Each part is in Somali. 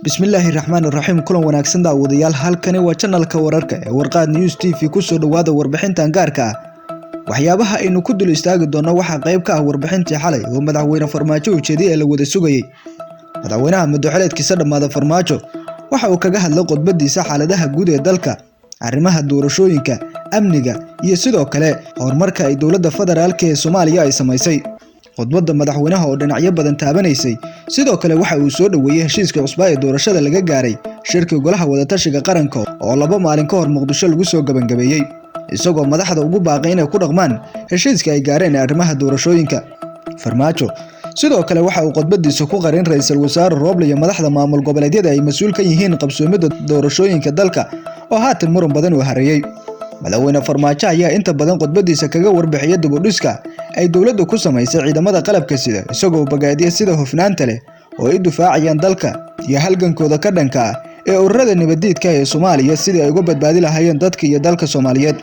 bismillaahi raxmaani raxiim kulan wanaagsan daawadayaal halkani waa channelka wararka ee warqaad news tv ku soo dhawaada warbixintan gaarka ah waxyaabaha aynu ku dul istaagi doono waxa qayb ka ah warbixintii xalay oo madaxweyne Farmaajo u jeediyay ee la wada sugayay madaxweynaha madaxweyneedkiisa dhamaada Farmaajo waxa uu kaga hadlay qodbadiisa xaaladaha guud ee dalka arrimaha doorashooyinka amniga iyo sidoo kale horumarka ay dowladda federaalka ee Soomaaliya ay samaysay qodbada madaxweynaha oo dhinacyo badan taabanaysay sidoo kale waxa uu soo dhaweeyay heshiiska cusub ee doorashada laga gaaray shirka golaha wada tashiga qaranka oo 2 maalin ka hor Muqdisho lagu soo gabangabeeyay isagoo madaxda ugu baaqay inay ku dhaqmaan heshiiska ay gaareen arrimaha doorashooyinka Farmaajo sidoo kale waxa uu qodbadiisa ku qarin ra'iisul wasaare Roble iyo madaxda maamul goboleedyada ay mas'uul ka yihiin qabsoomida doorashooyinka dalka oo haatan muran badan u hareeyay madaxweyne Farmaajo ayaa inta badan qodbadiisa kaga warbixiyay dib u dhiska ay dawladdu ku samaysay ciidamada qalabka sida isagoo bagaadiyay sida hufnaanta leh oo ay difaacayaan dalka iyo halgankooda ka dhanka ah ee ururada nabadiidka ee Soomaaliya sidii ay uga badbaadi lahaayeen dadka iyo dalka Soomaaliyeed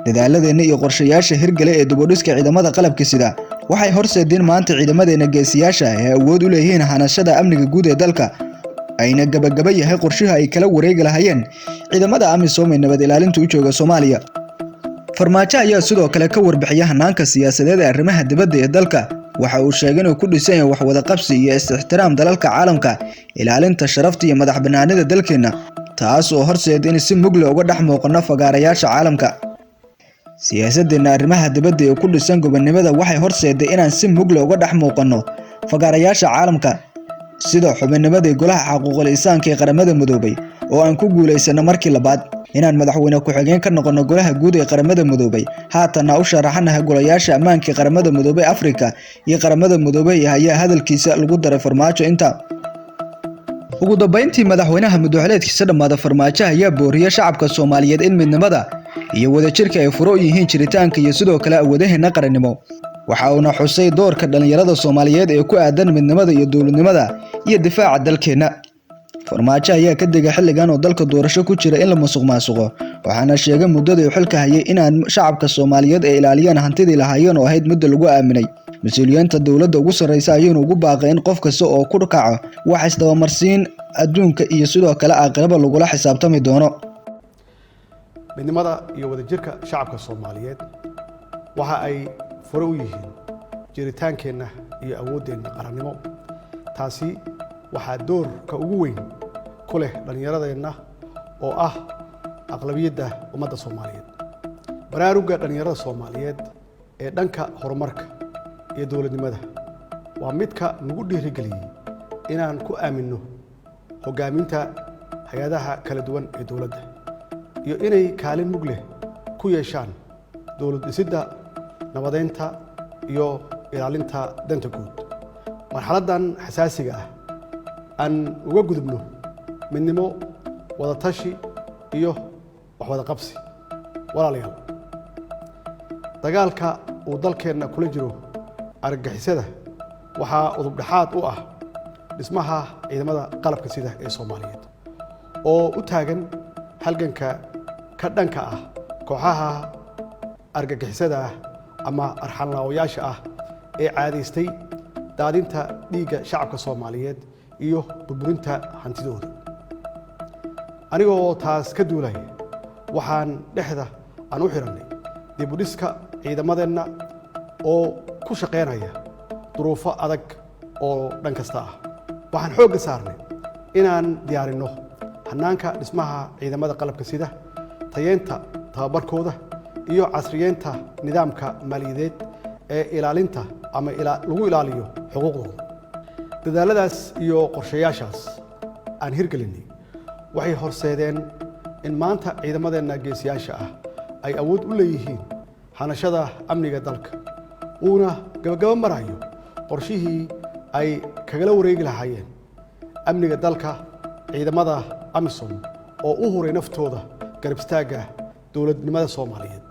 dadaaladeenna iyo qorshayaasha hirgale ee dib u dhiska ciidamada qalabka sida waxay horseedeen maanta ciidamadeena geesiyaasha ee awood u leeyihiin hanashada amniga guud ee dalka ayna gabagaba yahay qorshaha ay kala wareegi lahaayeen ciidamada AMISOM ee nabad ilaalinta u jooga Soomaaliya Farmaajo ayaa sidoo kale ka warbixiyay hanaanka siyaasadeed ee arrimaha dibadda ee dalka waxa uu sheegay inuu ku dhisan yahay wax wada qabsi iyo is-ixtiraam dalalka caalamka ilaalinta sharafta iyo madaxbannaanida dalkeena taas oo horseed in si mug leh uga dhex muuqano fagaarayaasha caalamka siyaasaddeena arrimaha dibadda ee ku dhisan gobonimada waxay horseeday inaan si mug leh uga dhex muuqano fagaarayaasha caalamka sida xubinimada golaha xuquuqul insaanka ee qaramada midoobay oo aan ku guuleysano markii labaad inaan madaxweyne ku xigeen ka noqono golaha guud ee qaramada midoobay haatan u sharaxanahay golayaasha ammaanka ee qaramada midoobay Afrika iyo qaramada midoobay ayaa hadalkiisa lagu daray Farmaajo inta ugu dambeyntii madaxweynaha madaxweyneedkiisa dhamaada Farmaajo ayaa booriyay shacabka Soomaaliyeed in midnimada iyo wadajirka ay furo yihiin jiritaanka iyo sidoo kale awoodaheena qarannimo waxa uu xusay doorka dhalinyarada Soomaaliyeed ee ku aadan midnimada iyo dawladnimada iyo difaaca dalkeena Farmaajo ayaa ka digay xilligan oo dalka doorasho ku jira in la musuqmaasuqo waxaana sheegay muddada uu xilka hayay inaan shacabka Soomaaliyeed ay ilaaliyaan hantidii lahaayeen oo ahayd mid lagu aaminay mas'uuliyiinta dawladda ugu sareysa ayuu ugu baaqay in qof kasta oo ku dhacayo wax isdabamarsiin adduunka iyo sidoo kale aqraba lagula xisaabtami doono midnimada iyo wadajirka shacabka Soomaaliyeed waxa ay furo u yihiin jiritaankeena iyo awoodeena qarannimo taasi waxa doorka ugu weyn ku leh dhalinyaradeena oo ah aqlabiyadda ummadda Soomaaliyeed baraaruga dhalinyarada Soomaaliyeed ee dhanka horumarka iyo dawladnimada waa midka nagu dhiirigeliyay inaan ku aamino hogaaminta hay'adaha kala duwan ee dawladda iyo inay kaalin mug leh ku yeeshaan dawlad dhisidda nabadeynta iyo ilaalinta danta guud marxaladan xasaasiga ah aan uga gudubno midnimo wada tashi iyo wax wada qabsi walaalayaal dagaalka uu dalkeena kula jiro argagixisada waxa udub dhaxaad u ah dhismaha ciidamada qalabka sida ee Soomaaliyeed oo u taagan halganka ka dhanka ah kooxaha argagixisada ama arxanlaawayaasha ah ee caadaystay daadinta dhiigga shacabka Soomaaliyeed iyo burburinta hantidooda anigoo taas ka duulay waxaan dhexda aan u xiranay dib u dhiska ciidamadeena oo ku shaqeynaya duruufo adag oo dhan kasta ah waxaan xoogga saarnay inaan diyaarino hanaanka dhismaha ciidamada qalabka sida tayeenta tababarkooda iyo casriyeenta nidaamka maaliyadeed ee ilaalinta ama lagu ilaaliyo xuquuqdooda dadaaladaas iyo qorshayaashaas aan hirgelinay waxay horseedeen in maanta ciidamadeena geesiyaasha ah ay awood u leeyihiin hanashada amniga dalka uuna gabagaba marayo qorshihii ay kagala wareegi lahaayeen amniga dalka ciidamada AMISOM oo u huray naftooda garab istaaga dawladnimada Soomaaliyeed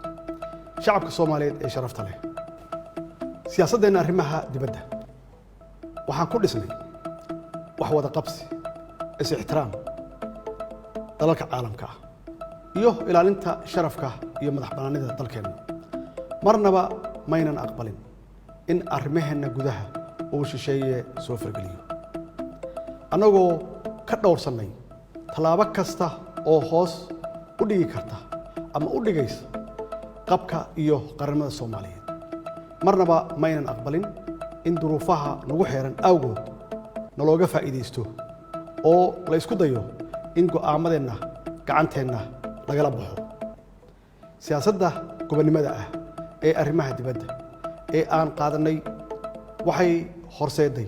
shacabka Soomaaliyeed ee sharafta leh siyaasaddeena arrimaha dibadda waxaan ku dhisnay wax wada qabsi is-ixtiraam dalalka caalamka iyo ilaalinta sharafka iyo madaxbannaanida dalkeena marnaba maynan aqbalin in arrimaheena gudaha uu shisheeye soo fargeliyo annagoo ka dhowrsannay tallaabo kasta oo hoos u dhigi karta ama u dhigaysa qabka iyo qaranimada Soomaaliyeed. Marnaba ma aynan aqbalin in duruufaha nagu xeeran awgood nalooga faa'iideysto oo la isku dayo in go'aamadeenna gacanteenna lagala baxo. Siyaasadda gobonnimada ah ee arrimaha dibadda ee aan qaadanay waxay horseeday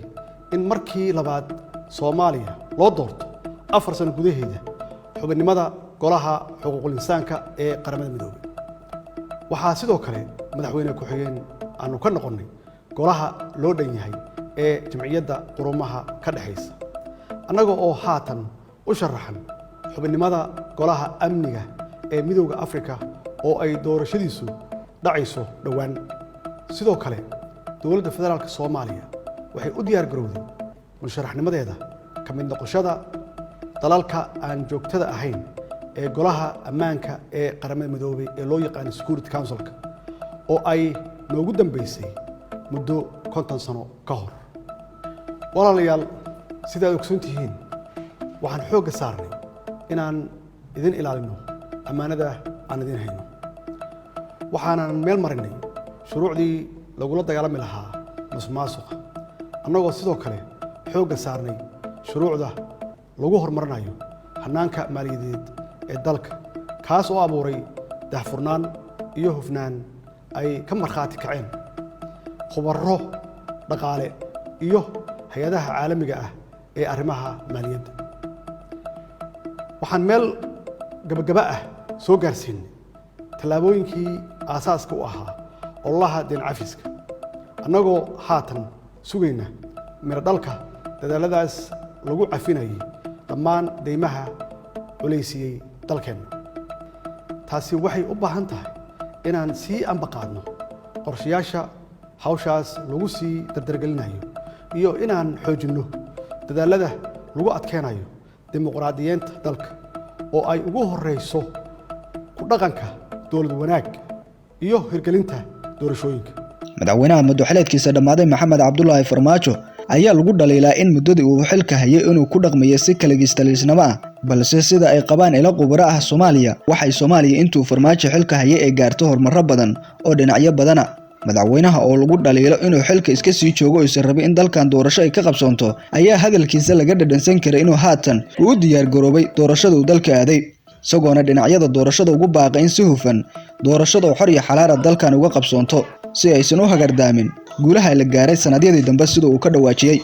in markii labaad Soomaaliya loo doorto 4 sano gudaheeda xubinnimada Golaha Xuquuqul Insaanka ee Qaramada Midoobay. Waxaa sidoo kale madaxweyne ku-xigeen aanu ka noqonnay golaha loo dhan yahay ee Jamciyadda Quruumaha ka dhaxaysa, annaga oo haatan u sharaxan xubinnimada Golaha Amniga ee Midowga Afrika oo ay doorashadiisu dhacayso dhowaan. Sidoo kale dowladda federaalka Soomaaliya waxay u diyaar garowday musharaxnimadeeda ka mid noqoshada dalalka aan joogtada ahayn ee Golaha Ammaanka ee Qaramada Midoobay ee loo yaqaan Security Council-ka oo ay noogu dambeysay muddo 50 sano ka hor. Walaalayaal, sida aad ogsoon tihiin, waxaan xoogga saarnay inaan idin ilaalino ammaanada aan idin hayno. waxaanan meel marinay shuruucdii lagula dagaalami lahaa musuqmaasuqa, annagoo sidoo kale xoogga saarnay shuruucda lagu horumarinayo hannaanka maaliyadeed ee dalka, kaas oo abuuray daahfurnaan iyo hufnaan ay ka markhaati kaceen khubaro dhaqaale iyo hay-adaha caalamiga ah ee arrimaha maaliyadda. waxaan meel gabagaba ah soo gaarsiinay tallaabooyinkii aasaaska u ahaa ololaha deen cafiska, annagoo haatan sugayna miro dhalka dadaaladaas lagu cafinayay dhammaan deymaha culaysiyey dalkeenna. taasi waxay u baahan tahay inaan sii ambaqaadno qorshayaasha hawshaas lagu sii dardargelinayo iyo inaan xoojinno dadaalada lagu adkeenayo dimuqraadiyeenta dalka oo ay ugu horeyso ku dhaqanka dowlad wanaag iyo hirgelinta doorashooyinka. madaxweynaha madaxweynaadkiisa dhammaaday Maxamed Cabdullaahi Farmaajo ayaa lagu dhaliilaa in muddadii uu xilka hayay inuu ku dhaqmayo si kaligiis-talisnimo ah, balse sida ay qabaan ilo khubaro ah Soomaaliya waxay Soomaaliya intuu Farmaajo xilka hayay ay gaarto horumar badan oo dhinacyo badana. madaxweynaha oo lagu dhaliilo inuu xilka iska sii joogo oo rabay in dalkan doorasho ay ka qabsoonto ayaa hadalkiisa laga dhadhansan karay inuu haatan u diyaar garoobay doorashada uu dalka aaday, isagoona dhinacyada doorashada ugu baaqay in si hufan doorashada xor iyo xalaal dalkan uga qabsoonto si aysan u hagardaamin guulaha la gaaray sanadyadii dambe sida uu ka dhawaajiyay.